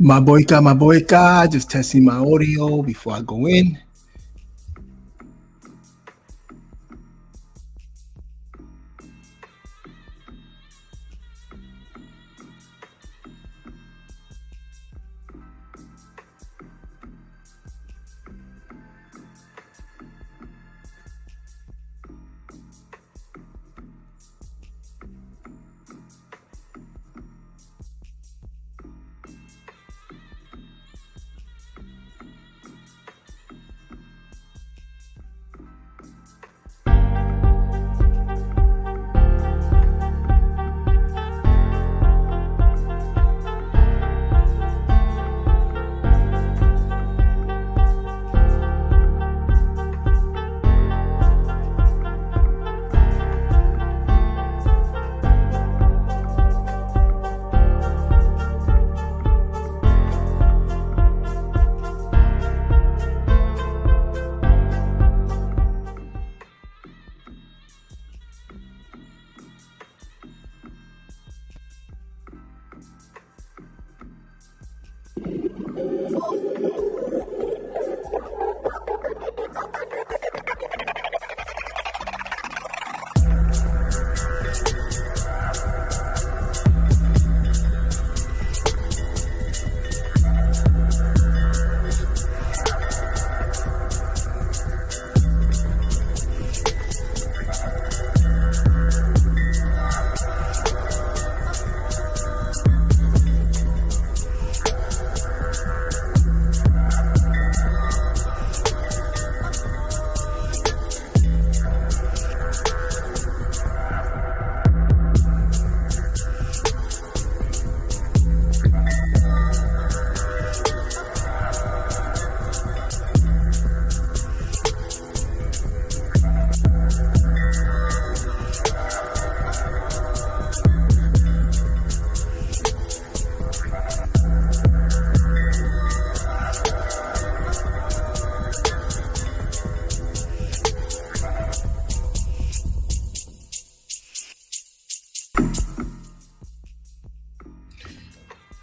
My boyka, just testing my audio before I go in.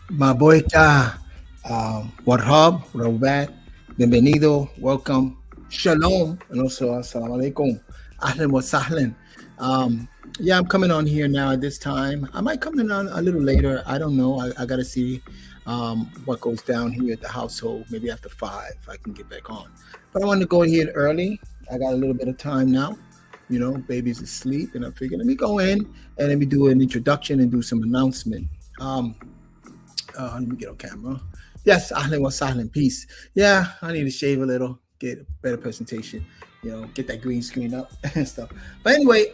My boyka, Warhab, Robat, bienvenido, welcome, shalom, and also assalamu alaikum, ahlan wa sahlan. Yeah, I'm coming on here now at this time. I might come in on a little later. I don't know. I got to see what goes down here at the household. Maybe after 5, I can get back on. But I wanted to go here early. I got a little bit of time now. You know, baby's asleep, and I figured let me go in and let me do an introduction and do some announcement. Let me get on camera. Yes, ahlan wa sahlan, peace. Yeah, I need to shave a little, get a better presentation, get that green screen up and stuff. But anyway,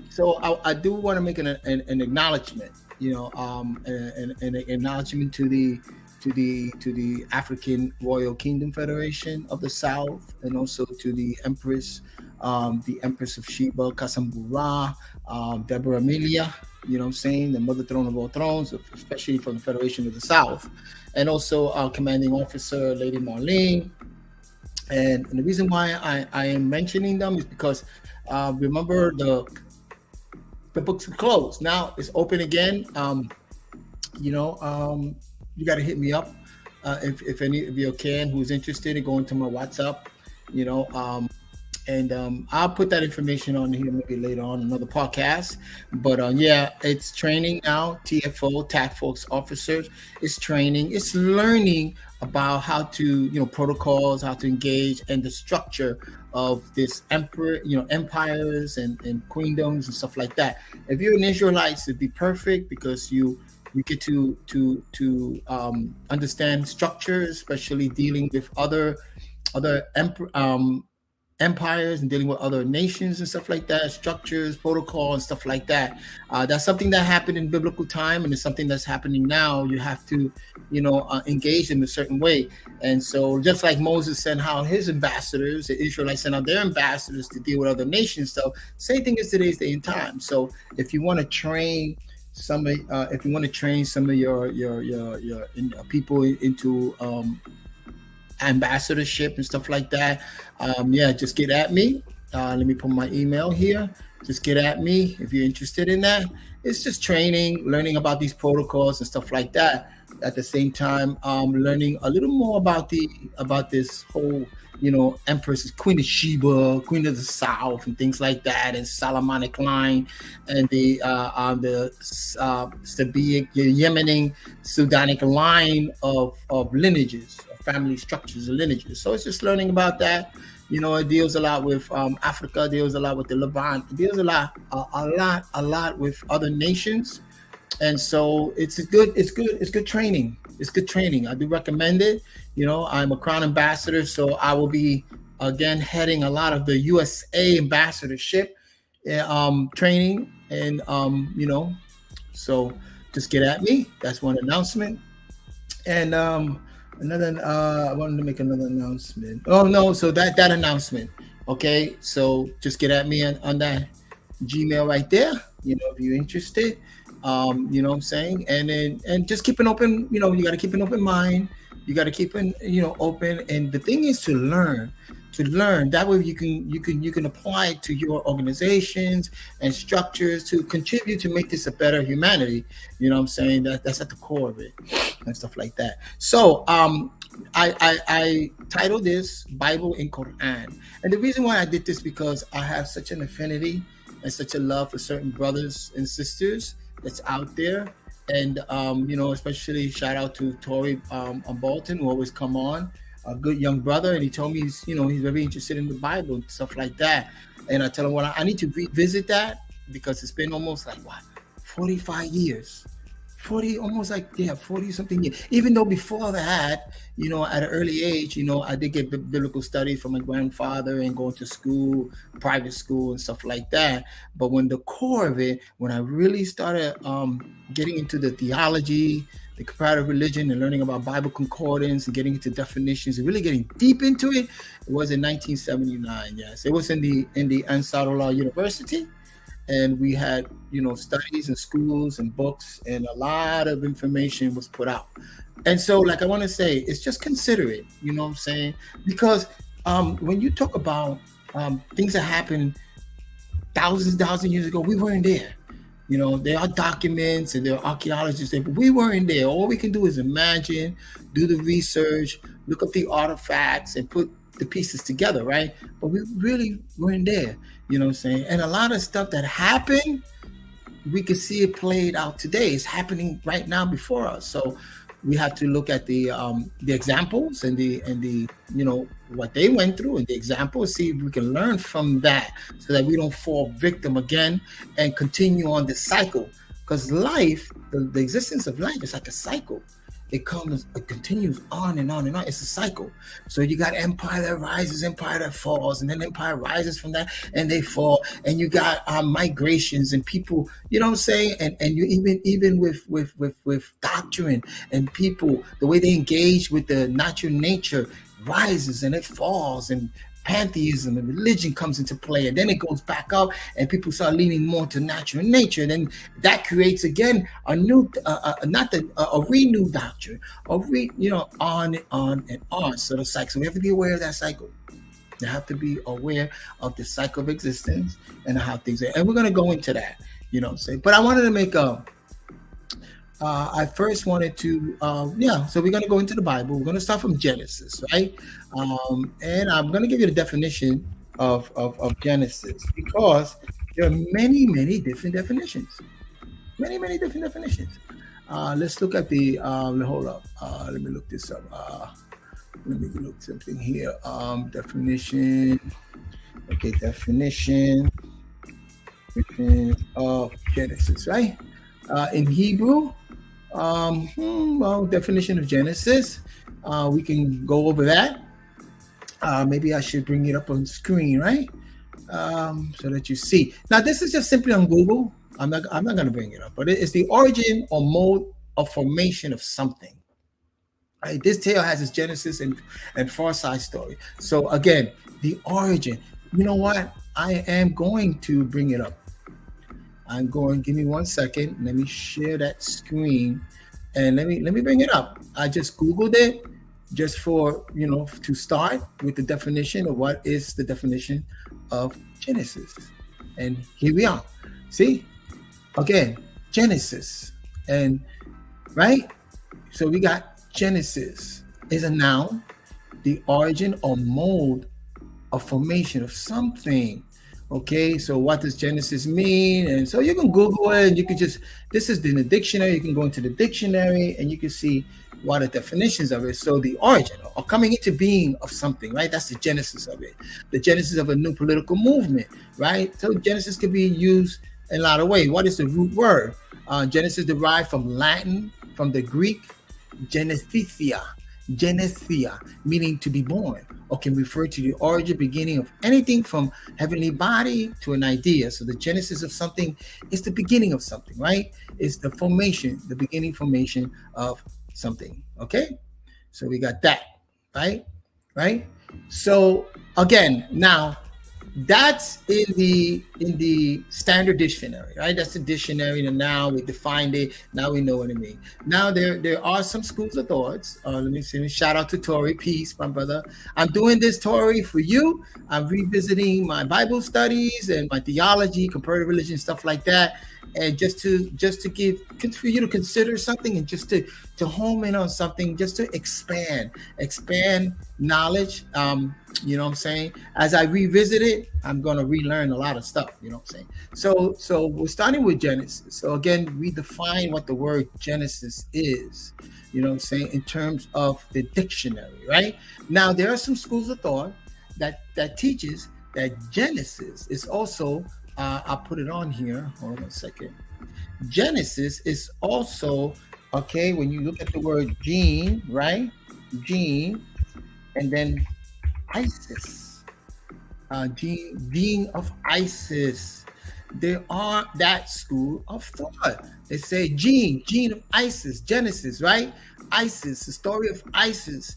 so I do want to make an acknowledgement, an acknowledgement to the African Royal Kingdom Federation of the South, and also to the Empress of Sheba, Kasambura, Deborah Amelia, the mother throne of all thrones, especially from the Federation of the South, and also our commanding officer, Lady Marlene. And the reason why I am mentioning them is because remember the books are closed. Now it's open again. You got to hit me up if any of you can who's interested in going to my WhatsApp, and I'll put that information on here maybe later on another podcast. But it's training now. TFO, Task Force Officers, it's training. It's learning about how to, protocols, how to engage, and the structure of this empires and queendoms and stuff like that. If you're an Israelite, it'd be perfect because you get to understand structure, especially dealing with other empires and dealing with other nations and stuff like that, structures, protocol, and stuff like that. That's something that happened in biblical time, and it's something that's happening now. You have to, engage in a certain way. And so just like Moses sent out his ambassadors, the Israelites sent out their ambassadors to deal with other nations. So same thing as today's day and time. So if you want to train some of your people into ambassadorship and stuff like that, just get at me. Let me put my email here. Just get at me if you're interested in that. It's just training, learning about these protocols and stuff like that. At the same time, learning a little more about this whole, Empress, Queen of Sheba, Queen of the South, and things like that, and Solomonic line, and the Sabiic, Yemeni, Sudanic line of lineages, of family structures and lineages. So it's just learning about that. It deals a lot with Africa, deals a lot with the Levant, it deals a lot with other nations. And so it's good training. It's good training. I do recommend it. I'm a Crown Ambassador, so I will be again heading a lot of the USA ambassadorship training, and so just get at me. That's one announcement. And another, I wanted to make another announcement. Oh no, so that announcement. Okay, so just get at me on that Gmail right there. If you're interested. What I'm saying? And just keep an open, you got to keep an open mind. You got to keep an, open. And the thing is to learn. That way you can apply it to your organizations and structures to contribute to make this a better humanity. What I'm saying? That's at the core of it and stuff like that. So I titled this Bible in Quran. And the reason why I did this because I have such an affinity and such a love for certain brothers and sisters that's out there, and especially shout out to Tori Bolton, who always come on, a good young brother, and he told me he's very interested in the Bible and stuff like that. And I tell him, well, I need to revisit that because it's been almost like 45 years. 40 something years. Even though before that, at an early age, I did get biblical studies from my grandfather and going to school, private school and stuff like that. But when the core of it, when I really started getting into the theology, the comparative religion, and learning about Bible concordance and getting into definitions and really getting deep into it, it was in 1979. Yes, it was in the Ansarullah University. And we had, studies and schools and books, and a lot of information was put out. And so, I want to say, it's just consider it, what I'm saying? Because when you talk about things that happened thousand years ago, we weren't there. There are documents and there are archaeologists there, but we weren't there. All we can do is imagine, do the research, look up the artifacts, and put the pieces together, right? But we really weren't there, what I'm saying? And a lot of stuff that happened, we can see it played out today. It's happening right now before us. So we have to look at the examples and the what they went through and the examples, see if we can learn from that so that we don't fall victim again and continue on this cycle. Because life, the existence of life is like a cycle. It continues on and on and on. It's a cycle. So you got empire that rises, empire that falls, and then empire rises from that and they fall. And you got migrations and people, what I'm saying? And you even with doctrine and people, the way they engage with the natural nature rises and it falls, and pantheism and religion comes into play, and then it goes back up and people start leaning more to natural nature. Then that creates again a new a renewed doctrine, on and on. So the cycle. So we have to be aware of that cycle. You have to be aware of the cycle of existence and how things are. And we're going to go into that, but I wanted to make I first wanted to, so we're going to go into the Bible. We're going to start from Genesis, right? And I'm going to give you the definition of Genesis, because there are many, many different definitions. Many, many different definitions. Let's look at the, hold up. Let me look this up. Let me look something here. Definition. Okay, definition of Genesis, right? In Hebrew, definition of Genesis. We can go over that. Maybe I should bring it up on screen, right? So that you see. Now, this is just simply on Google. I'm not going to bring it up, but it's the origin or mode of formation of something. Right? This tale has its genesis and far side story. So again, the origin. You know what? I am going to bring it up. Give me 1 second. Let me share that screen and let me bring it up. I just Googled it just for, to start with the definition of what is the definition of Genesis. And here we are. See, again, Genesis. And right? So we got Genesis is a noun, the origin or mode of formation of something. Okay, so what does Genesis mean? And so you can Google it and you can just, this is in the dictionary, you can go into the dictionary and you can see what are the definitions of it. So the origin or coming into being of something, right? That's the genesis of it. The genesis of a new political movement, right? So Genesis could be used in a lot of ways. What is the root word? Genesis derived from Latin, from the Greek genethesia, meaning to be born, or can refer to the origin, beginning of anything from heavenly body to an idea. So the genesis of something is the beginning of something, right? It's the formation, the beginning formation of something. Okay, so we got that, right? So again, now that's in the standard dictionary, right? That's the dictionary, and now we defined it. Now we know what it means. Now there are some schools of thoughts. Let me see. Shout out to Tori. Peace, my brother. I'm doing this, Tori, for you. I'm revisiting my Bible studies and my theology, comparative religion, stuff like that, and just to give for you to consider something, and just to home in on something, just to expand knowledge. You know what I'm saying? As I revisit it, I'm going to relearn a lot of stuff. You know what I'm saying? So we're starting with Genesis. So again, we define what the word Genesis is, you know what I'm saying, in terms of the dictionary, right? Now, there are some schools of thought that teaches that Genesis is also, I'll put it on here. Hold on a second. Genesis is also, okay, when you look at the word gene, right? Gene, and then Isis, gene of Isis. There are that school of thought. They say gene of Isis, Genesis, right? Isis, the story of Isis,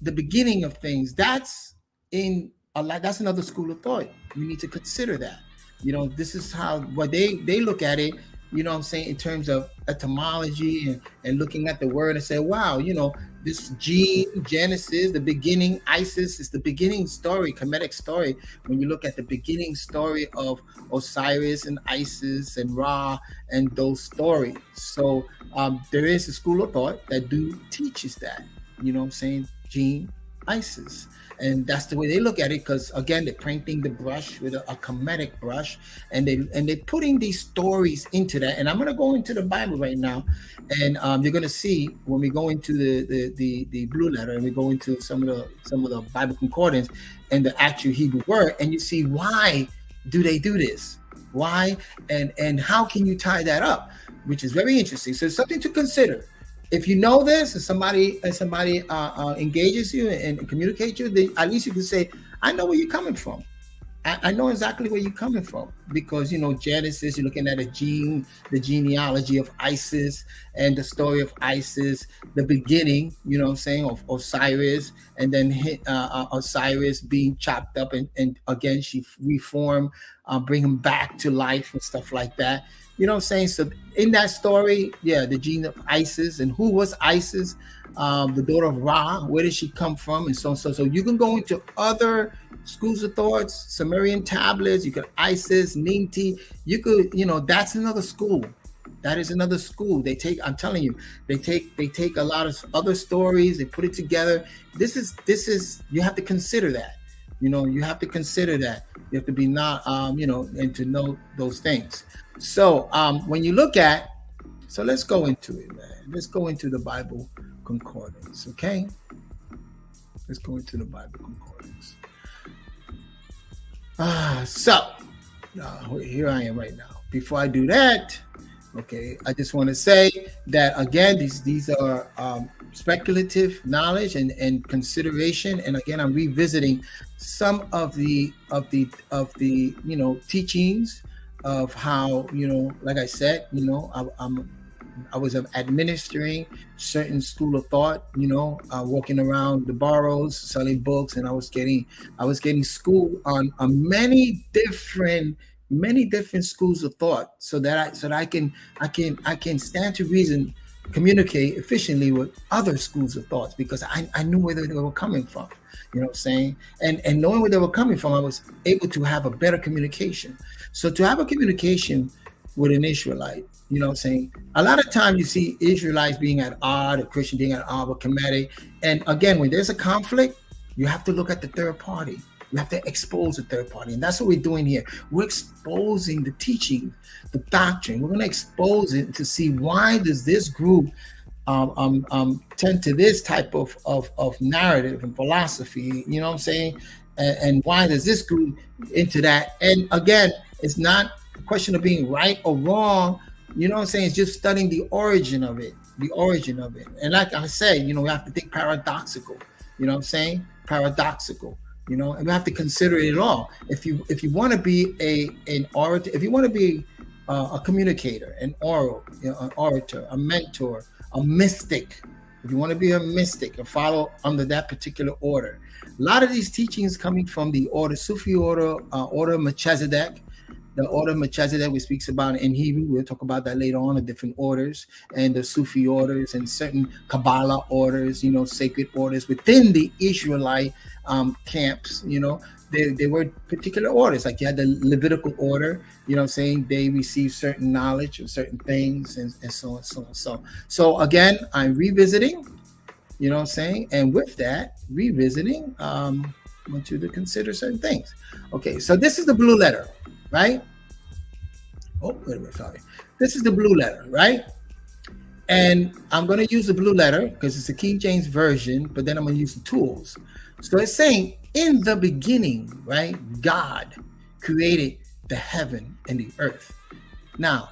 the beginning of things. That's in a lot. That's another school of thought. We need to consider that. You know, this is how what they look at it. You know what I'm saying, in terms of etymology and looking at the word and say, wow, you know, this gene, Genesis, the beginning, Isis is the beginning story, Kemetic story. When you look at the beginning story of Osiris and Isis and Ra and those stories. So there is a school of thought that teaches that, you know what I'm saying, gene, Isis. And that's the way they look at it, because again, they're painting the brush with a Kemetic brush, and they're putting these stories into that. And I'm going to go into the Bible right now, and you're going to see when we go into the blue letter and we go into some of the Bible concordance and the actual Hebrew word, and you see why do they do this? Why and how can you tie that up, which is very interesting. So it's something to consider. If you know this, and somebody engages you and communicates you, then at least you can say, I know where you're coming from. I know exactly where you're coming from, because, you know, Genesis, you're looking at the genealogy of Isis and the story of Isis, the beginning, you know what I'm saying, of Osiris, and then Osiris being chopped up and again, she reformed, bring him back to life and stuff like that. You know what I'm saying? So in that story, yeah, the gene of Isis, and who was Isis? The daughter of Ra. Where did she come from? And so you can go into other schools of thoughts, Sumerian tablets. You could Isis, Ninti. You could, you know, that's another school. That is another school. They take, I'm telling you, they take a lot of other stories. They put it together. This is you have to consider that. You know, you have to consider that. You have to be not, you know, and to know those things. So when you look at, so let's go into it, man. Let's go into the Bible concordance, okay? Let's go into the Bible concordance. So here I am right now. Before I do that, okay, I just want to say that again, these are speculative knowledge and consideration. And again, I'm revisiting some of the you know, teachings of how, you know, like I said, you know, I was administering certain school of thought, you know, walking around the boroughs, selling books, and I was getting school on many different schools of thought, so that I can stand to reason communicate efficiently with other schools of thoughts because I knew where they were coming from. You know what I'm saying? And knowing where they were coming from, I was able to have a better communication. So to have a communication with an Israelite, you know what I'm saying? A lot of times you see Israelites being at odds, or Christian being at odds with Kemetic. And again, when there's a conflict, you have to look at the third party. You have to expose the third party. And that's what we're doing here. We're exposing the teaching, the doctrine. We're going to expose it to see why does this group tend to this type of narrative and philosophy, you know what I'm saying? And why does this group into that? And again, it's not a question of being right or wrong. You know what I'm saying? It's just studying the origin of it, And like I said, you know, we have to think paradoxical, you know what I'm saying? Paradoxical, you know, and we have to consider it all. If you want to be an orator, if you want to be a communicator, an orator, a mentor, a mystic, if you want to be a mystic and follow under that particular order, a lot of these teachings coming from the order, Sufi order, order of Melchizedek, the order of Melchizedek we speaks about in Hebrew. We'll talk about that later on, the different orders and the Sufi orders and certain Kabbalah orders, you know, sacred orders within the Israelite camps, you know. There were particular orders, like you had the Levitical order, you know what I'm saying? They received certain knowledge of certain things and so on. So again, I'm revisiting, you know what I'm saying? And with that, revisiting, I want you to consider certain things. Okay, so this is the blue letter, right? Oh, wait a minute, sorry. This is the blue letter, right? And I'm going to use the blue letter because it's the King James Version, but then I'm going to use the tools. So it's saying, in the beginning, right, God created the heaven and the earth. Now,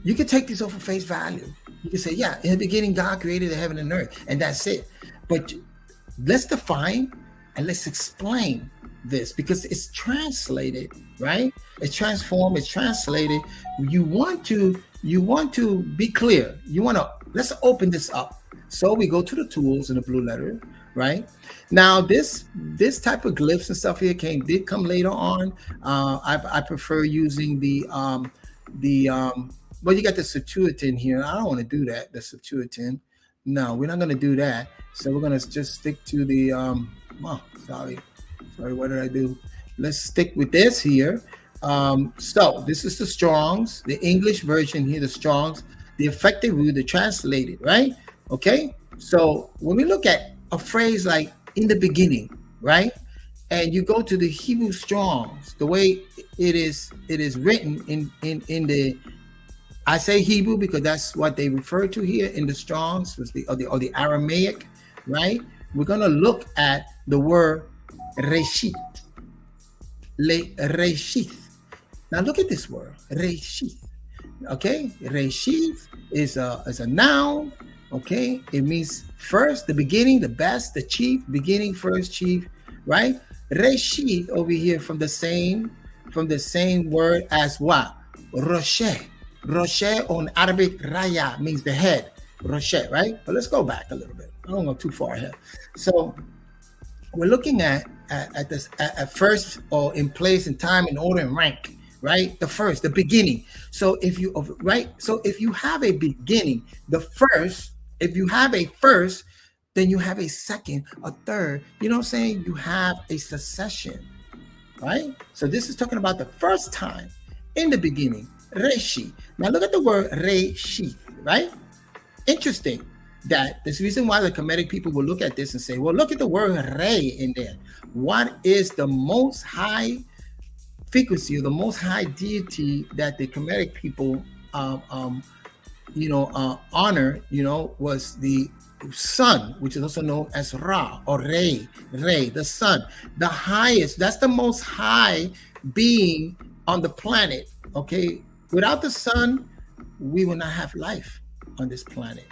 you can take this off of face value. You can say, yeah, in the beginning, God created the heaven and earth, and that's it. But let's define and let's explain this because it's translated, right? It's transformed, it's translated. You want to be clear. Let's open this up. So we go to the tools in the blue letter, right? Now this type of glyphs and stuff here did come later on. I prefer using well, you got the Septuagint here. I don't want to do that, the Septuagint. No, we're not going to do that. So we're going to just stick to the sorry, what did I do? Let's stick with this here. So this is the Strong's, the English version here, the Strong's, the effective root, the translated, right? Okay. So when we look at a phrase like in the beginning, right? And you go to the Hebrew Strong's, the way it is written in the, I say Hebrew because that's what they refer to here in the Strong's, or the Aramaic, right? We're gonna look at the word Reshit. Reshit. Now look at this word, Reshit. Okay, Reshit is a noun. Okay, it means first, the beginning, the best, the chief, beginning, first, chief, right? Reshit over here from the same word as what? Rosheh. Rosheh on Arabic, Raya means the head. Rosheh, right? But let's go back a little bit. I don't go too far ahead. So we're looking at this at first, or in place, in time, in order, and rank, right? The first, the beginning. So if you have a beginning, the first. If you have a first, then you have a second, a third. You know what I'm saying? You have a succession, right? So this is talking about the first time, in the beginning, Reshi. Now look at the word Reshi, right? Interesting that this reason why the Kemetic people will look at this and say, well, look at the word Re in there. What is the most high frequency or the most high deity that the Kemetic people honor, was the sun, which is also known as Ra or Re, the sun, the highest. That's the most high being on the planet. Okay, without the sun, we will not have life on this planet.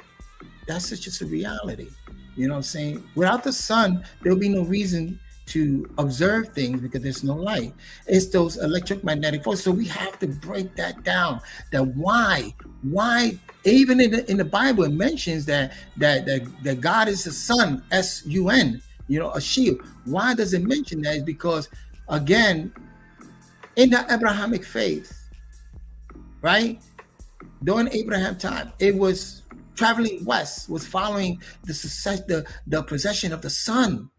That's just a reality. You know what I'm saying? Without the sun, there'll be no reason to observe things because there's no light. It's those electromagnetic forces. So we have to break that down. That why even in the Bible it mentions that God is the sun, S-U-N, a shield. Why does it mention that? Is because again, in the Abrahamic faith, right? During Abraham time, it was traveling west, was following the possession of the sun.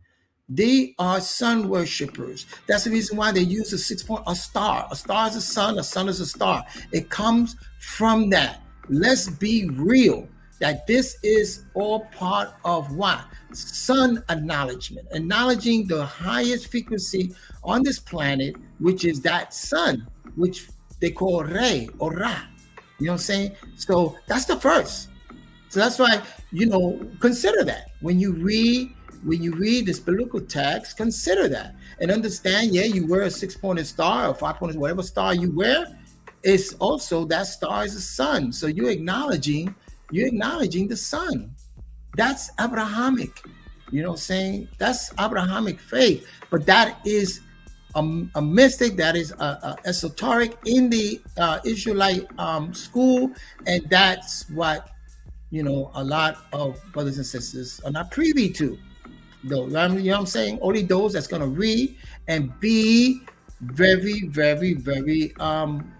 They are sun worshippers. That's the reason why they use a 6 point, a star. A star is a sun is a star. It comes from that. Let's be real that this is all part of what? Sun acknowledgement, acknowledging the highest frequency on this planet, which is that sun, which they call Re or Ra. You know what I'm saying? So that's the first. So that's why, consider that when you read this biblical text, consider that and understand. Yeah, you wear a 6-pointed star or 5-pointed, whatever star you wear. It's also that star is the sun. So you're acknowledging the sun. That's Abrahamic. You know what I'm saying? That's Abrahamic faith. But that is a mystic, that is esoteric in the Israelite school, and that's what a lot of brothers and sisters are not privy to. Though, you know what I'm saying? Only those that's gonna read and be very, very, very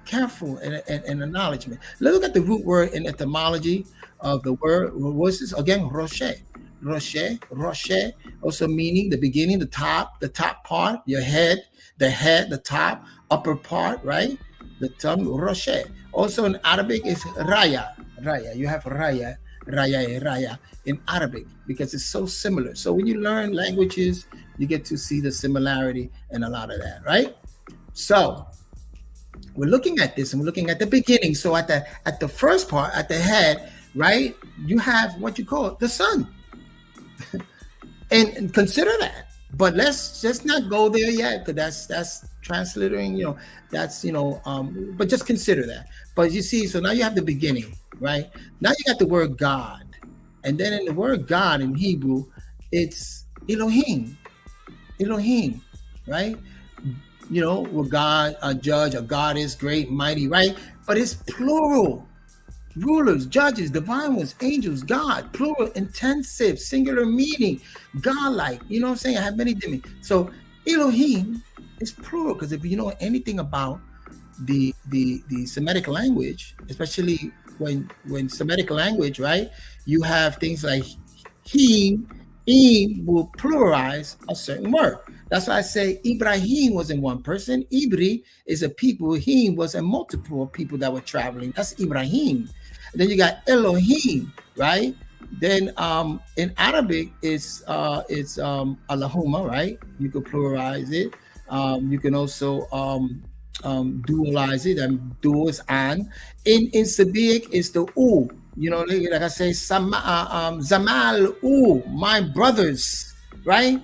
careful and acknowledgement. Let's look at the root word in etymology of the word. What's this? Again, rocher. Rocher, also meaning the beginning, the top part, your head, the top, upper part, right? The tongue, rocher. Also in Arabic is raya. You have raya in Arabic because it's so similar. So when you learn languages, you get to see the similarity and a lot of that, right? So we're looking at this and we're looking at the beginning. So at the first part, at the head, right, you have what you call the sun. and consider that. But let's just not go there yet, because that's transliterating, but just consider that. But you see, so now you have the beginning, right? Now you got the word God. And then in the word God in Hebrew, it's Elohim, right? Where God, a judge, a God is great, mighty, right? But it's plural. Rulers, judges, divine ones, angels, God, plural, intensive, singular meaning, God-like. You know what I'm saying? I have many different. So Elohim is plural, because if you know anything about the Semitic language, especially when Semitic language, right, you have things like him will pluralize a certain word. That's why I say Ibrahim wasn't one person. Ibri is a people. Him was a multiple of people that were traveling. That's Ibrahim. And then you got Elohim, right? Then in Arabic it's Allahumma, right? You could pluralize it. You can also dualize it, and dual is an. In Sabiic it's the u. Like I say, Zamal u, my brothers, right?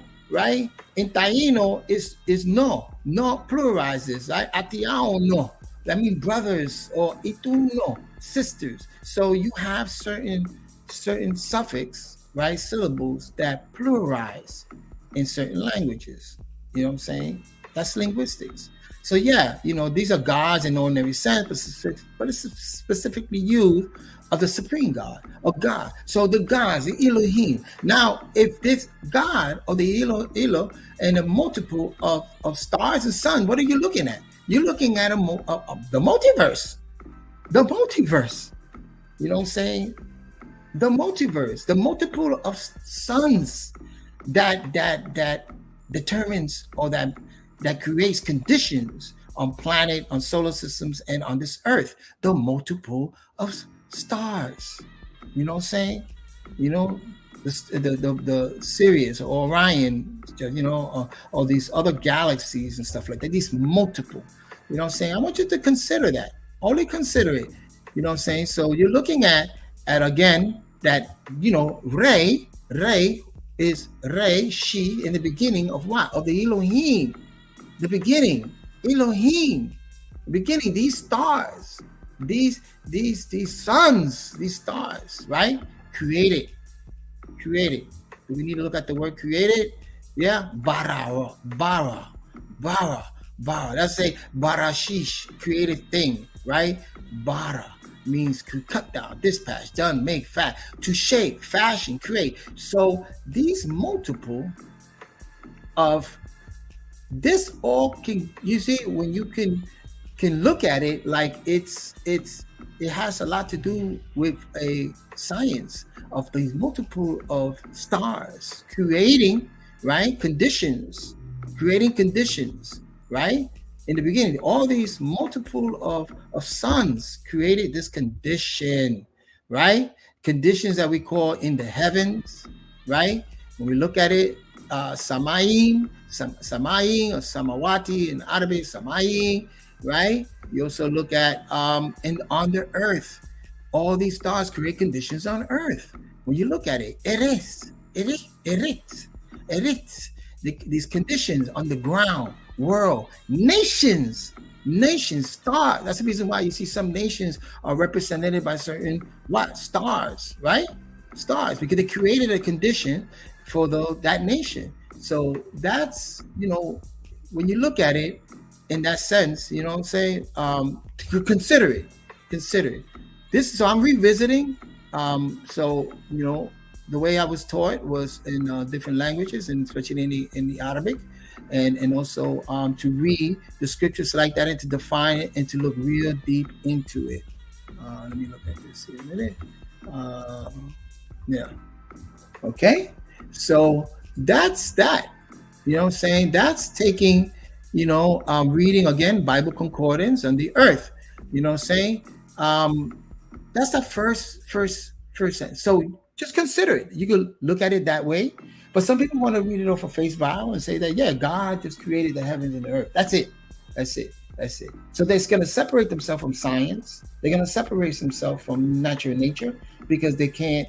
In Taino is no pluralizes, right? Atiao no, that means brothers, or itu no, sisters. So you have certain suffix, right, syllables that pluralize in certain languages. You know what I'm saying? That's linguistics. So yeah, these are gods in ordinary sense, but it's specifically used of the supreme God, of God. So the gods, the Elohim. Now, if this God or the Elo and a multiple of stars and sun, what are you looking at? You're looking at the multiverse. The multiverse. You know what I'm saying? The multiverse, the multiple of suns that determines, or that creates conditions on planet, on solar systems, and on this earth. The multiple of stars. You know what I'm saying? The Sirius or Orion, or these other galaxies and stuff like that. These multiple. You know what I'm saying? I want you to consider that. Only consider it. You know what I'm saying? So you're looking at again that Ray is Ray, she, in the beginning of what? Of the Elohim. The beginning. Elohim. The beginning. These stars. These suns, these stars, right? Created. Do we need to look at the word created? Yeah. Bara. Let's say barashish, created thing, right? Bara means to cut down, dispatch, done, make, fat, to shape, fashion, create. So these multiple of this all can, you see, when you can look at it like it's it has a lot to do with a science of these multiple of stars creating, right, conditions, creating conditions, right? In the beginning, all these multiple of suns created this condition, right? Conditions that we call in the heavens, right? When we look at it, Samaim, Samaim or Samawati in Arabic, Samaim, right? You also look at and on the earth, all these stars create conditions on earth. When you look at it, these conditions on the ground, world, nations, stars. That's the reason why you see some nations are represented by certain stars, right? Stars, because they created a condition for that nation. So that's, when you look at it in that sense, you know what I'm saying? Consider it. So I'm revisiting. So, the way I was taught was in different languages, and especially in the Arabic, and also to read the scriptures like that and to define it and to look real deep into it. Let me look at this here a minute. Yeah. Okay. So that's that. You know what I'm saying? That's taking, reading again Bible concordance on the earth. You know what I'm saying? That's the first sentence. So just consider it. You can look at it that way. But some people want to read it off of face value and say that, yeah, God just created the heavens and the earth. That's it. So they're going to separate themselves from science. They're going to separate themselves from natural nature because they can't,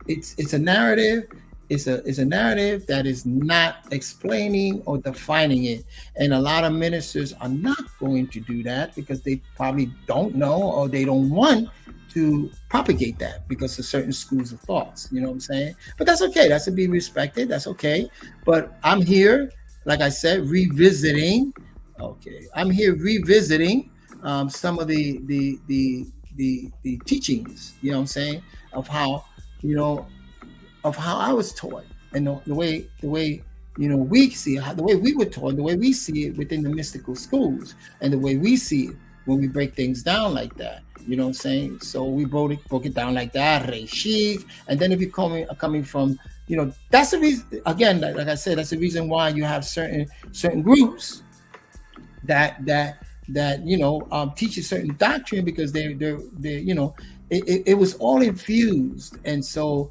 it's a narrative. It's a narrative that is not explaining or defining it. And a lot of ministers are not going to do that because they probably don't know or they don't want to propagate that because of certain schools of thoughts. You know what I'm saying? But that's okay. That's to be respected. That's okay. But I'm here, like I said, revisiting. Okay, I'm here revisiting some of the teachings. You know what I'm saying? Of how I was taught, and the way we see it, the way we were taught, the way we see it within the mystical schools, and the way we see it when we break things down like that. You know what I'm saying? So we broke it down like that, Reshik, and then if you're coming from, that's the reason. Again, like I said, that's the reason why you have certain groups that teach a certain doctrine because they're it was all infused, and so.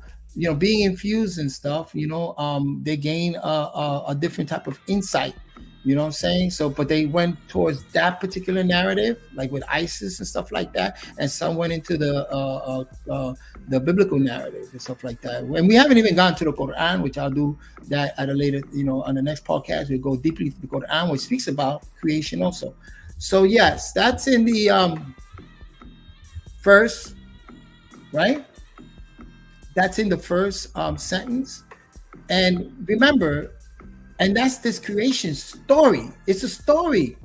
Being infused and stuff, they gain a different type of insight, you know what I'm saying? So, but they went towards that particular narrative, like with ISIS and stuff like that, and some went into the biblical narrative and stuff like that. And we haven't even gone to the Quran, which I'll do that at a later, on the next podcast. We'll go deeply to the Quran, which speaks about creation also. So yes, that's in the first, right? That's in the first sentence. And remember, and that's this creation story. It's a story.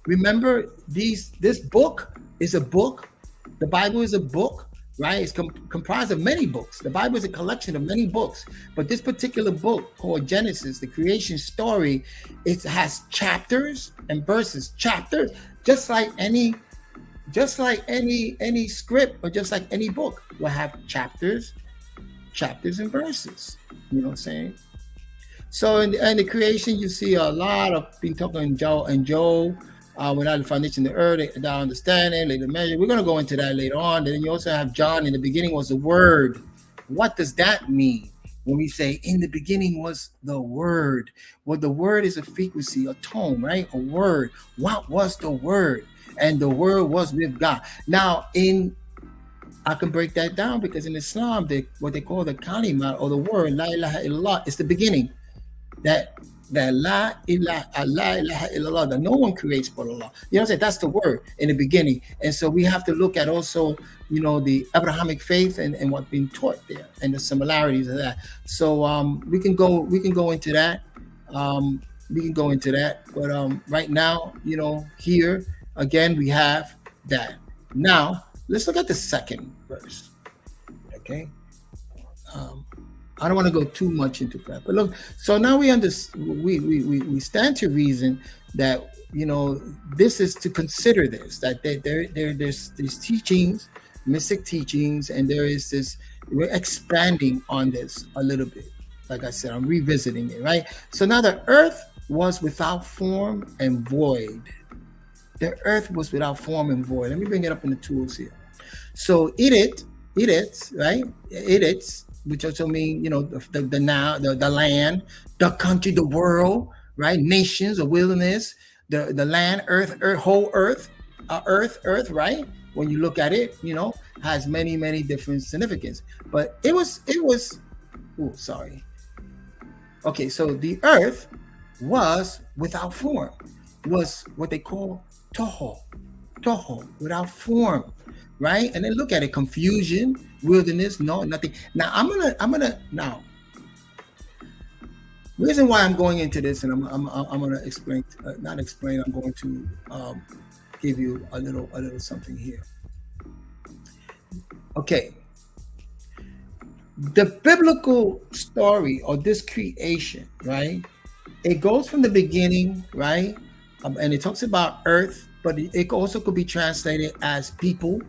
Remember, this book is a book. The Bible is a book, right? It's comprised of many books. The Bible is a collection of many books. But this particular book called Genesis, the creation story, it has chapters and verses. Chapters, just like any script or just like any book will have chapters and verses. You know what I'm saying? So in the creation, you see a lot of being talking in Job, without the foundation of the earth, without understanding, later measure. We're going to go into that later on. Then you also have John. In the beginning was the Word. What does that mean? When we say in the beginning was the Word, well, the Word is a frequency, a tone, right? A word. What was the Word? And the Word was with God. Now, I can break that down because in Islam, what they call the kalima or the word, la ilaha illallah, is the beginning. That la ilaha illallah, that no one creates but Allah. You know what I'm saying? That's the word in the beginning. And so we have to look at also, the Abrahamic faith and what's being taught there and the similarities of that. So we can go into that. But right now, here again we have that. Now let's look at the second verse. Okay. I don't want to go too much into that, but look. So now we stand to reason that this is to consider this, that there's these teachings, mystic teachings, and there is this, we're expanding on this a little bit. Like I said, I'm revisiting it, right? So now the earth was without form and void. The earth was without form and void. Let me bring it up in the tools here. So edits, right? Edits, which also mean, the land, the country, the world, right? Nations, a wilderness, the land, earth, whole earth, earth, right? When you look at it, has many, many different significance. But it was, oh, sorry. Okay, so the earth was without form, was what they call toho, without form, right? And then look at it, confusion, wilderness, no, nothing. Now I'm gonna now. Reason why I'm going into this, and I'm gonna explain, not explain. I'm going to give you a little something here. Okay. The biblical story or this creation, right? It goes from the beginning, right? And it talks about earth, but it also could be translated as people,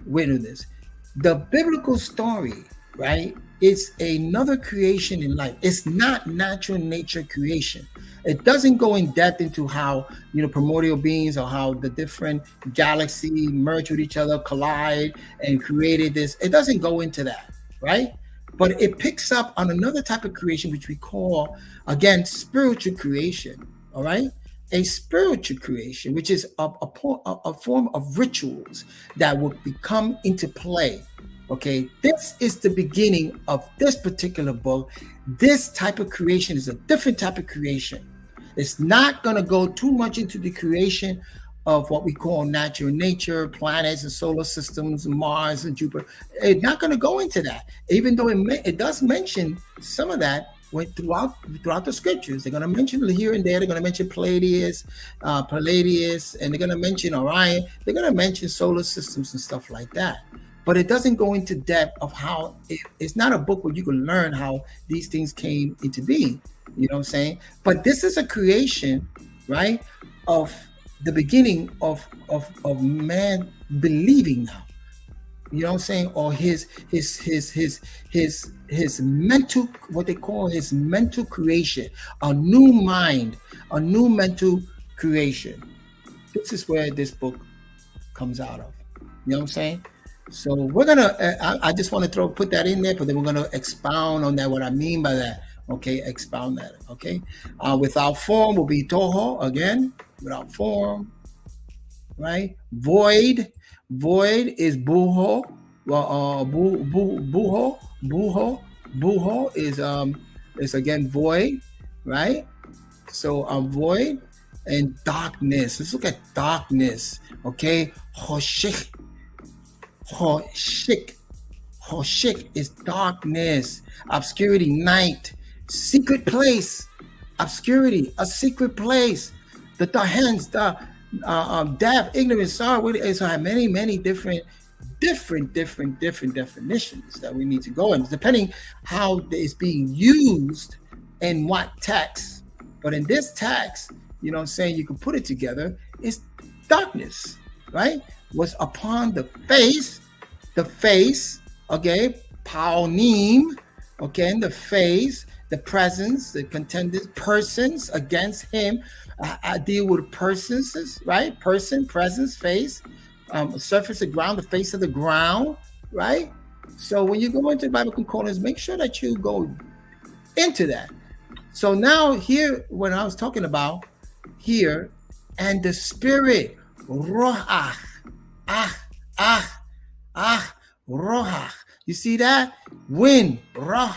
wilderness. The biblical story, right? It's another creation in life. It's not natural nature creation. It doesn't go in depth into how, primordial beings, or how the different galaxies merge with each other, collide, and created this. It doesn't go into that, right? But it picks up on another type of creation, which we call, again, spiritual creation, all right? A spiritual creation, which is a form of rituals that will become into play, okay? This is the beginning of this particular book. This type of creation is a different type of creation. It's not going to go too much into the creation of what we call natural nature, planets and solar systems, Mars and Jupiter. It's not going to go into that, even though it does mention some of that throughout the scriptures. They're going to mention here and there. They're going to mention Palladius, and they're going to mention Orion. They're going to mention solar systems and stuff like that. But it doesn't go into depth of how it's not a book where you can learn how these things came into being. You know what I'm saying? But this is a creation, right, of the beginning of man believing now. You know what I'm saying? Or his mental, what they call his mental creation, a new mind, a new mental creation. This is where this book comes out of. You know what I'm saying? So we're gonna. I just want to put that in there, but then we're gonna expound on that. What I mean by that. Okay, expound that. Okay, without form will be toho again. Without form, right? Void is buho. Well, buho is again void, right? So void and darkness. Let's look at darkness. Okay, hoshik is darkness, obscurity, night, secret place, obscurity, a secret place. The hence, death, ignorance, sorrow. So have many different definitions that we need to go in, depending how it's being used and what text. But in this text, you know what I'm saying, you can put it together. It's darkness, right? Was upon the face, okay, paunim, okay, in the face, the presence, the contenders, persons against him. I deal with persons, right? Person, presence, face, surface of ground, the face of the ground, right? So when you go into Bible concordance, make sure that you go into that. So now here, when I was talking about here, and the spirit, roach, roach. You see that? Wind, roach,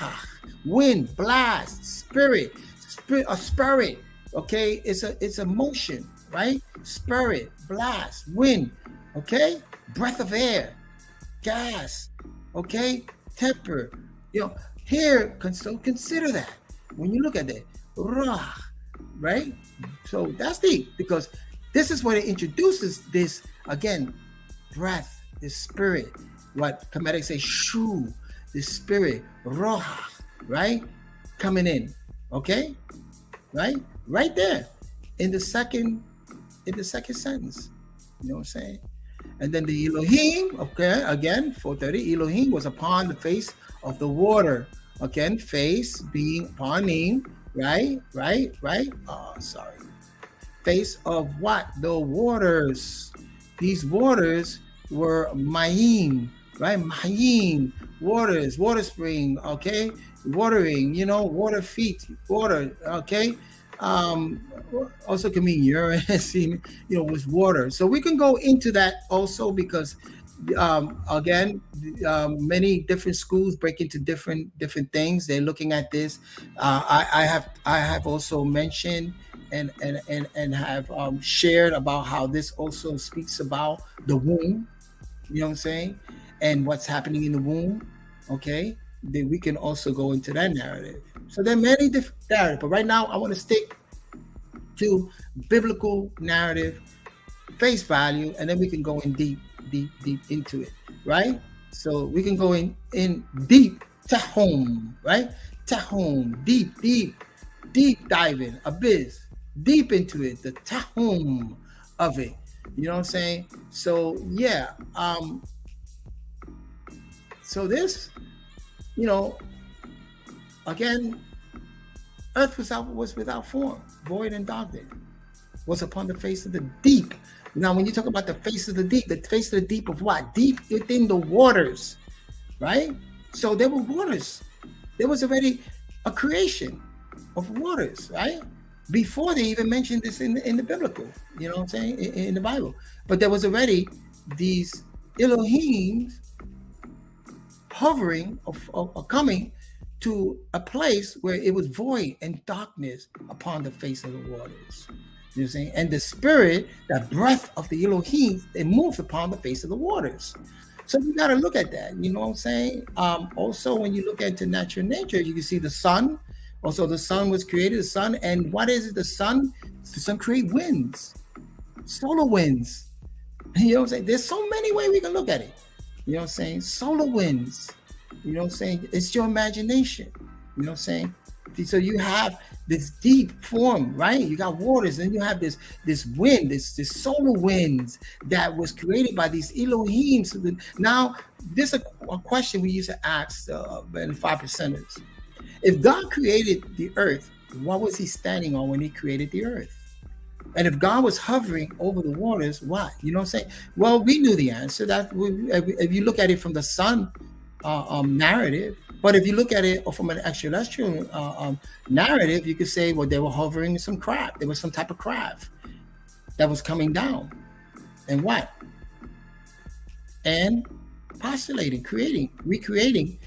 wind, blast, spirit, a spirit. Okay, it's a motion, right? Spirit, blast, wind, okay? Breath of air, gas, okay? Temper. Here, so consider that when you look at that. Ruach, right? So that's deep, because this is what it introduces this, again, breath, the spirit. What Kemetic say, shu, the spirit, roach, right? Coming in, okay? Right there in the second in the second sentence. You know what I'm saying? And then the Elohim, okay, again, 430, Elohim was upon the face of the water. Again, face being panim, right? Oh, sorry. Face of what? The waters. These waters were Mayim, right? Mayim, waters, water spring, okay? Watering, water feet, water, okay? Also can mean urine, with water. So we can go into that also because, again, many different schools break into different things. They're looking at this. I have also mentioned and have shared about how this also speaks about the womb. You know what I'm saying? And what's happening in the womb. Okay, then we can also go into that narrative. So there are many different narratives, but right now I want to stick to biblical narrative, face value, and then we can go in deep into it, right? So we can go in deep, tahom, right? Tahom, deep diving, abyss, deep into it, the tahom of it. You know what I'm saying? So yeah, so this, again, earth was without form, void and darkness, was upon the face of the deep. Now, when you talk about the face of the deep of what? Deep within the waters, right? So there were waters. There was already a creation of waters, right? Before they even mentioned this in the biblical, you know what I'm saying, in the Bible. But there was already these Elohims hovering or coming to a place where it was void and darkness upon the face of the waters. You know what I'm saying? And the spirit, that breath of the Elohim, it moved upon the face of the waters. So you got to look at that. You know what I'm saying? Also, when you look into natural nature, you can see the sun. Also, the sun was created, the sun. And what is it? The sun create winds, solar winds. You know what I'm saying? There's so many ways we can look at it. You know what I'm saying? Solar winds. You know what I'm saying? It's your imagination. You know what I'm saying? So you have this deep form, right? You got waters, and you have this wind, this solar winds that was created by these Elohim. So now, this is a question we used to ask in 5%ers. If God created the earth, what was he standing on when he created the earth? And if God was hovering over the waters, why? You know what I'm saying? Well, we knew the answer. That if you look at it from the sun narrative, but if you look at it from an extraterrestrial narrative, you could say, well, they were hovering some craft. There was some type of craft that was coming down. And what? And postulating, recreating,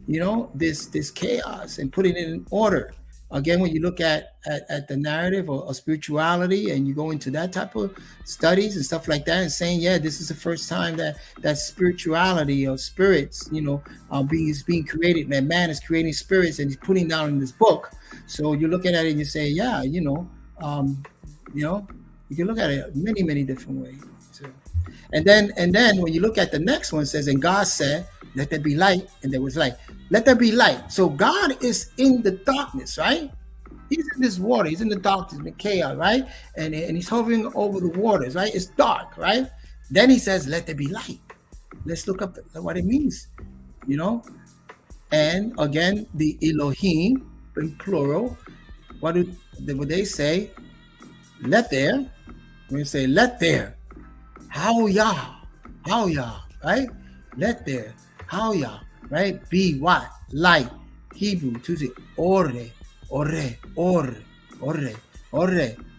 this chaos and putting it in order. Again, when you look at the narrative or spirituality, and you go into that type of studies and stuff like that, and saying, yeah, this is the first time that spirituality or spirits, is being created, that man is creating spirits and he's putting down in this book. So you're looking at it and you say, yeah, you can look at it many different ways. So, and then when you look at the next one, it says, and God said, let there be light, and there was light. Let there be light. So God is in the darkness, right? He's in this water. He's in the darkness, in the chaos, right? And he's hovering over the waters, right? It's dark, right? Then he says, let there be light. Let's look up what it means, And again, the Elohim, in plural, what would they say? Let there. When you say, let there. How-yah, right? Let there. How-yah, right? Be what? Light. Hebrew, to say, ore,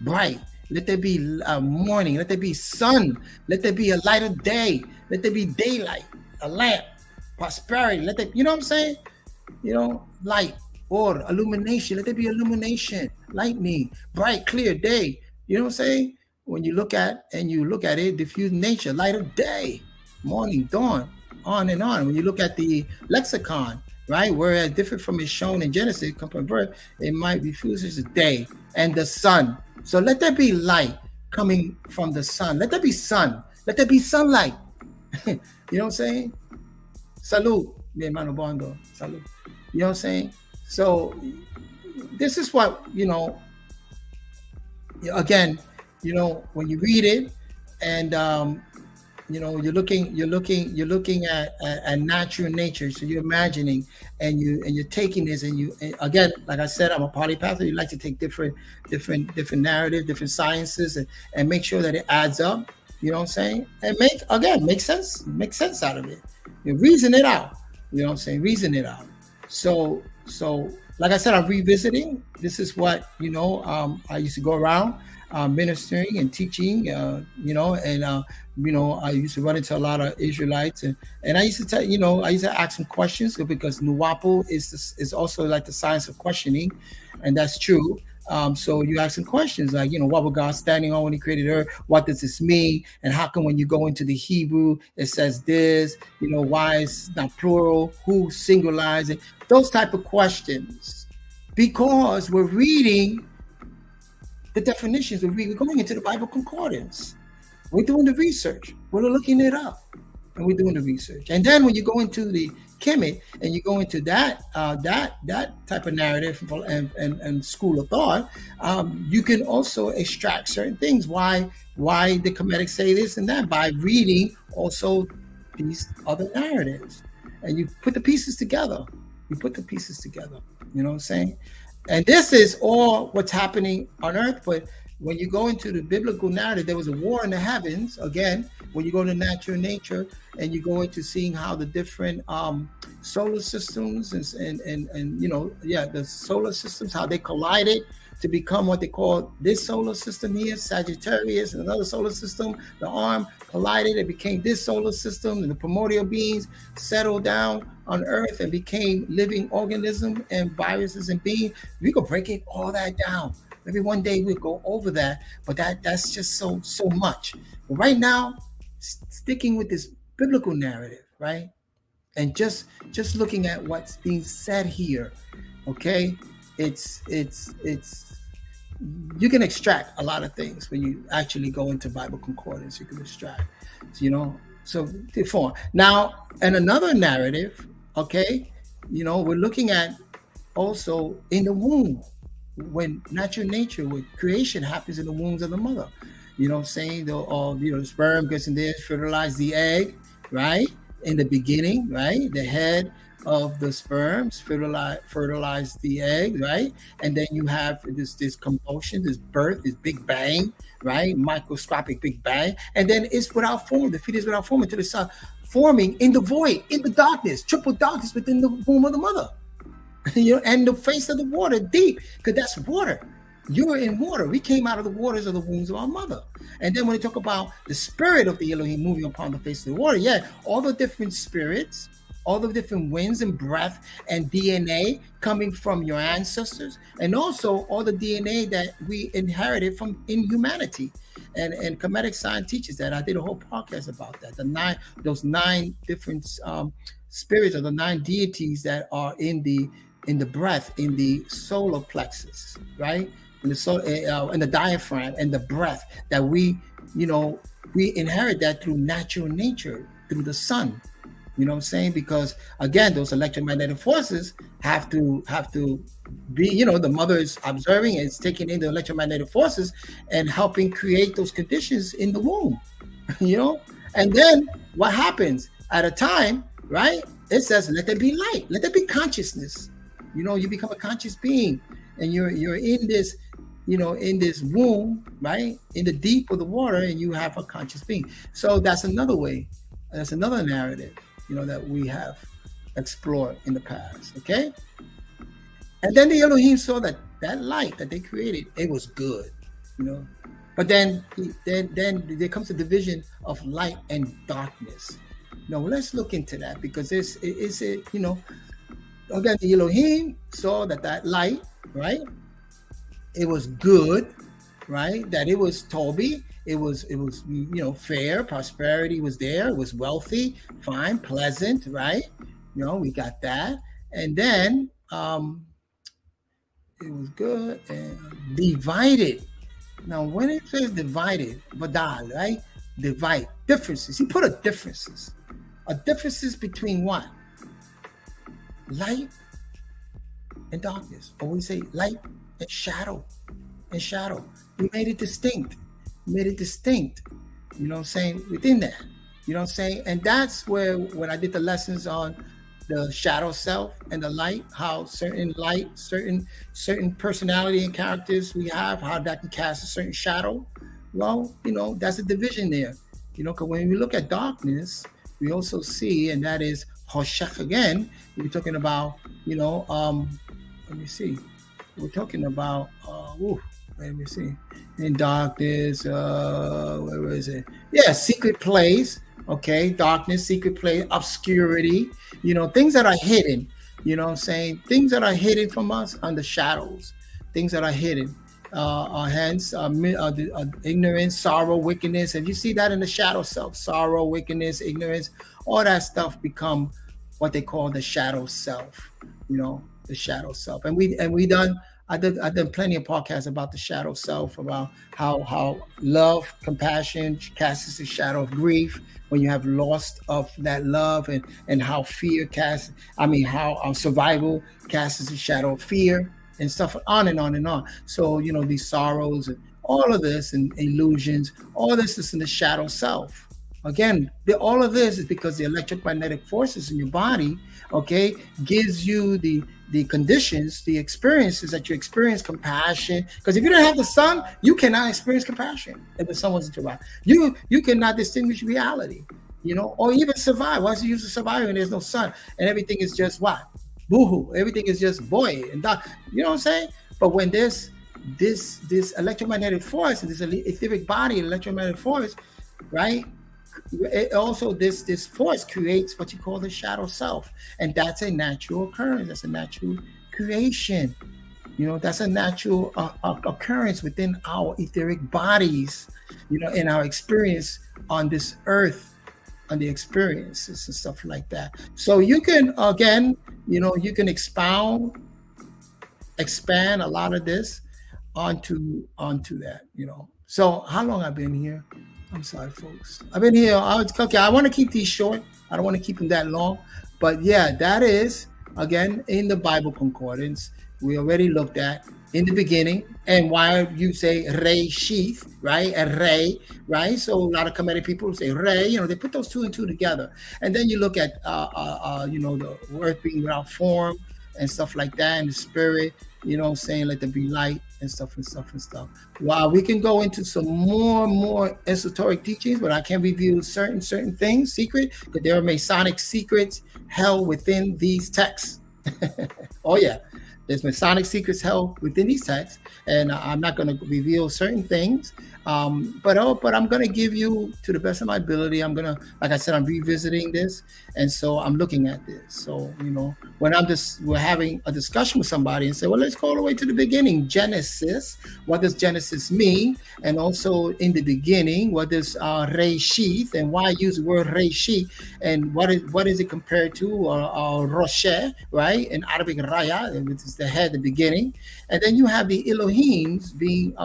bright. Let there be morning. Let there be sun. Let there be a light of day. Let there be daylight, a lamp, prosperity. Let there, you know what I'm saying? Light, or illumination. Let there be illumination, lightning, bright, clear day. You know what I'm saying? When you look at it, diffuse nature, light of day, morning, dawn, on and on. When you look at the lexicon, right, whereas different from is shown in Genesis, come from birth, it might be fused as the day and the sun. So let there be light coming from the sun. Let there be sun. Let there be sunlight. You know what I'm saying? Salud, mi hermano Bondo. Salud. You know what I'm saying? So this is what, again, when you read it, and you're looking at natural nature. So you're imagining, and you're taking this, and again, like I said, I'm a polypather. You like to take different narrative, different sciences, and make sure that it adds up. You know what I'm saying? And make sense out of it. You reason it out. You know what I'm saying? Reason it out. So like I said, I'm revisiting. This is what I used to go around ministering and teaching. And I used to run into a lot of Israelites, and I used to I used to ask them questions, because Nuwapu is also like the science of questioning, and that's true. So you ask some questions like, what was God standing on when he created earth? What does this mean? And how come when you go into the Hebrew, it says this, why is it not plural? Who singularized it? Those type of questions, because we're reading the definitions. We're going into the Bible Concordance. We're doing the research. We're looking it up, and we're doing the research. And then when you go into the Kemet and you go into that type of narrative and school of thought, you can also extract certain things. Why the Kemetic say this and that, by reading also these other narratives, and you put the pieces together. You know what I'm saying? And this is all what's happening on Earth. But when you go into the biblical narrative, there was a war in the heavens. Again, when you go to natural nature and you go into seeing how the different solar systems and the solar systems, how they collided to become what they call this solar system here, Sagittarius, and another solar system, the arm collided, it became this solar system, and the primordial beings settled down on Earth and became living organisms and viruses and beings. We could break it all that down. Maybe one day we'll go over that, but that's just so much. But right now, sticking with this biblical narrative, right? And just looking at what's being said here, okay? It's you can extract a lot of things when you actually go into Bible Concordance. You can extract, so therefore. Now, and another narrative, okay, we're looking at also in the womb, when natural nature, when creation happens in the wombs of the mother. You know what I'm saying? The sperm gets in there, fertilize the egg, right? In the beginning, right? The head of the sperms fertilize the egg, right? And then you have this compulsion, this birth, this big bang, right? Microscopic big bang. And then it's without form. The fetus without form until it starts forming in the void, in the darkness, triple darkness within the womb of the mother. And the face of the water deep, because that's water. You're in water. We came out of the waters of the wombs of our mother. And then when they talk about the spirit of the Elohim moving upon the face of the water, all the different spirits, all the different winds and breath and DNA coming from your ancestors, and also all the DNA that we inherited from in humanity. And Kemetic science teaches that. I did a whole podcast about that. Those nine different spirits, or the 9 deities that are in the breath, in the solar plexus, right? In the diaphragm and the breath, that we inherit that through natural nature, through the sun. You know what I'm saying? Because again, those electromagnetic forces have to be, the mother is observing and it's taking in the electromagnetic forces and helping create those conditions in the womb, And then what happens at a time, right? It says, let there be light, let there be consciousness. You become a conscious being, and you're in this, in this womb, right? In the deep of the water, and you have a conscious being. So that's another way. That's another narrative, that we have explored in the past. Okay. And then the Elohim saw that light that they created, it was good, But then there comes the division of light and darkness. Now let's look into that, because again, the Elohim saw that light, right? It was good, right? That it was Toby. It was fair. Prosperity was there. It was wealthy, fine, pleasant, right? We got that. And then it was good and divided. Now, when it says divided, badal, right? Divide, differences. He put a differences. A differences between what? Light and darkness. Or we say light and shadow. He made it distinct. made it distinct, you know what I'm saying, within that. You know what I'm saying? And that's where when I did the lessons on the shadow self and the light, how certain light, certain personality and characters we have, how that can cast a certain shadow. Well, you know, that's a division there. You know, because when we look at darkness, we also see, and that is Hoshech again. We're talking about, you know, let me see. We're talking about let me see. In darkness, where is it? Yeah, secret place. Okay, darkness, secret place, obscurity, you know, things that are hidden, you know what I'm saying? Things that are hidden from us under shadows, things that are hidden. Hence, ignorance, sorrow, wickedness. And you see that in the shadow self, sorrow, wickedness, ignorance, all that stuff become what they call the shadow self, you know, the shadow self. And we done I've done plenty of podcasts about the shadow self, about how love, compassion casts the shadow of grief when you have lost of that love, and how fear casts. I mean, how survival casts the shadow of fear and stuff, on and on and on. So you know, these sorrows and all of this and illusions, all this is in the shadow self. Again, all of this is because the electromagnetic forces in your body, okay, gives you the conditions, the experiences that you experience compassion. Because if you don't have the sun, you cannot experience compassion. If the sun wasn't around, you cannot distinguish reality, you know, or even survive. What's the use of surviving when there's no sun and everything is just what? Boohoo. Everything is just boy and dark. You know what I'm saying? But when there's this electromagnetic force and this etheric body, electromagnetic force, right? It also this force creates what you call the shadow self, and that's a natural occurrence. That's a natural creation. You know, that's a natural occurrence within our etheric bodies. You know, in our experience on this earth, on the experiences and stuff like that. So you can, again, you know, you can expand a lot of this onto that. You know. So how long I've been here? I'm sorry, folks. I've been here. Okay, I want to keep these short. I don't want to keep them that long. But yeah, that is, again, in the Bible Concordance. We already looked at in the beginning. And why you say Re Sheath, right? And Re, right? So a lot of Kemetic people say Re, you know, they put those two and two together. And then you look at, you know, the earth being without form and stuff like that, and the spirit, you know, saying let there be light and stuff. Wow, we can go into some more esoteric teachings, but I can reveal certain things, secret, because there are Masonic secrets held within these texts. Oh yeah, there's Masonic secrets held within these texts, and I'm not going to reveal certain things. But I'm going to give you, to the best of my ability, I'm going to, like I said, I'm revisiting this. And so I'm looking at this. So, you know, when we're having a discussion with somebody and say, well, let's go all the way to the beginning. Genesis, what does Genesis mean? And also in the beginning, what does Reshith, and why use the word Reshith? And what is it compared to? Rosheh, right? In Arabic, Raya, which is the head, the beginning. And then you have the Elohims being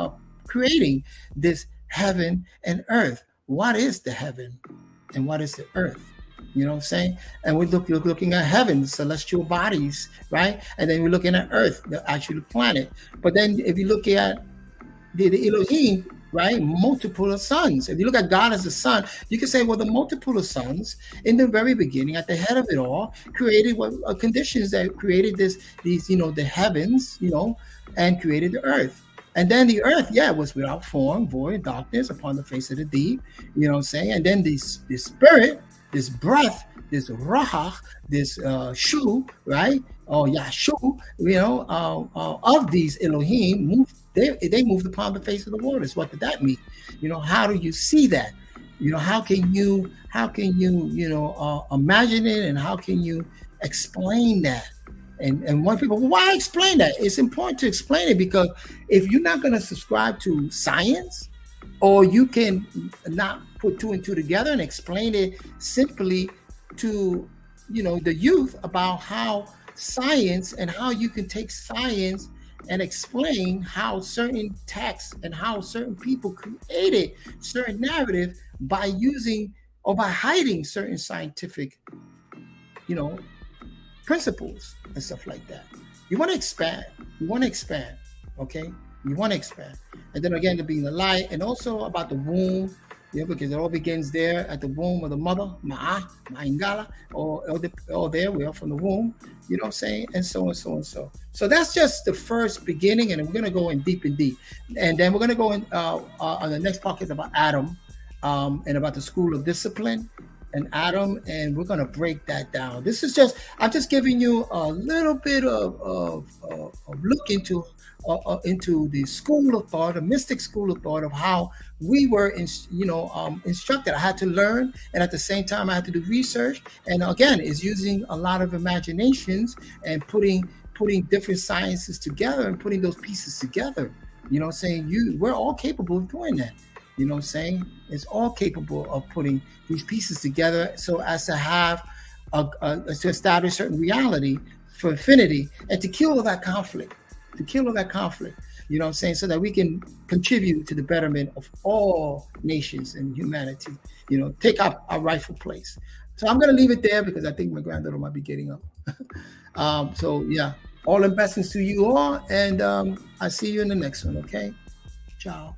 creating this heaven and earth. What is the heaven and what is the earth? You know what I'm saying? And we're looking at heaven, celestial bodies, right? And then we're looking at earth, the actual planet. But then if you look at the Elohim, right, multiple of suns. If you look at God as the sun, you can say, well, the multiple of suns in the very beginning, at the head of it all, created what conditions that created these, you know, the heavens, you know, and created the earth. And then the earth, yeah, was without form, void, darkness upon the face of the deep, you know what I'm saying? And then this spirit, this breath, this rahach, this shu, right? Or yashu, you know, of these Elohim, they moved upon the face of the waters. What did that mean? You know, how do you see that? You know, how can you, you know, imagine it, and how can you explain that? And one people, well, why explain that? It's important to explain it, because if you're not going to subscribe to science, or you can not put two and two together and explain it simply to, you know, the youth about how science, and how you can take science and explain how certain texts and how certain people created certain narrative by using or by hiding certain scientific, you know, principles and stuff like that. You want to expand. Okay. You want to expand. And then again, to being the light, and also about the womb, because it all begins there at the womb of the mother, Ma'a, Ma'ingala, or there, we are from the womb, you know what I'm saying? And so and so and so. So that's just the first beginning, and we're going to go in deep and deep. And then we're going to go in on the next podcast about Adam and about the school of discipline and Adam, and we're going to break that down. This is just, I'm just giving you a little bit of look into the school of thought, a mystic school of thought of how we were, instructed. I had to learn, and at the same time, I had to do research. And again, it's using a lot of imaginations and putting different sciences together and putting those pieces together. You know what I'm saying? We're all capable of doing that. You know what I'm saying? It's all capable of putting these pieces together so as to have to establish certain reality for infinity and to kill all that conflict. You know what I'm saying? So that we can contribute to the betterment of all nations and humanity, take up our rightful place. So I'm going to leave it there because I think my granddaughter might be getting up. So yeah, all the blessings to you all. And I see you in the next one. Okay. Ciao.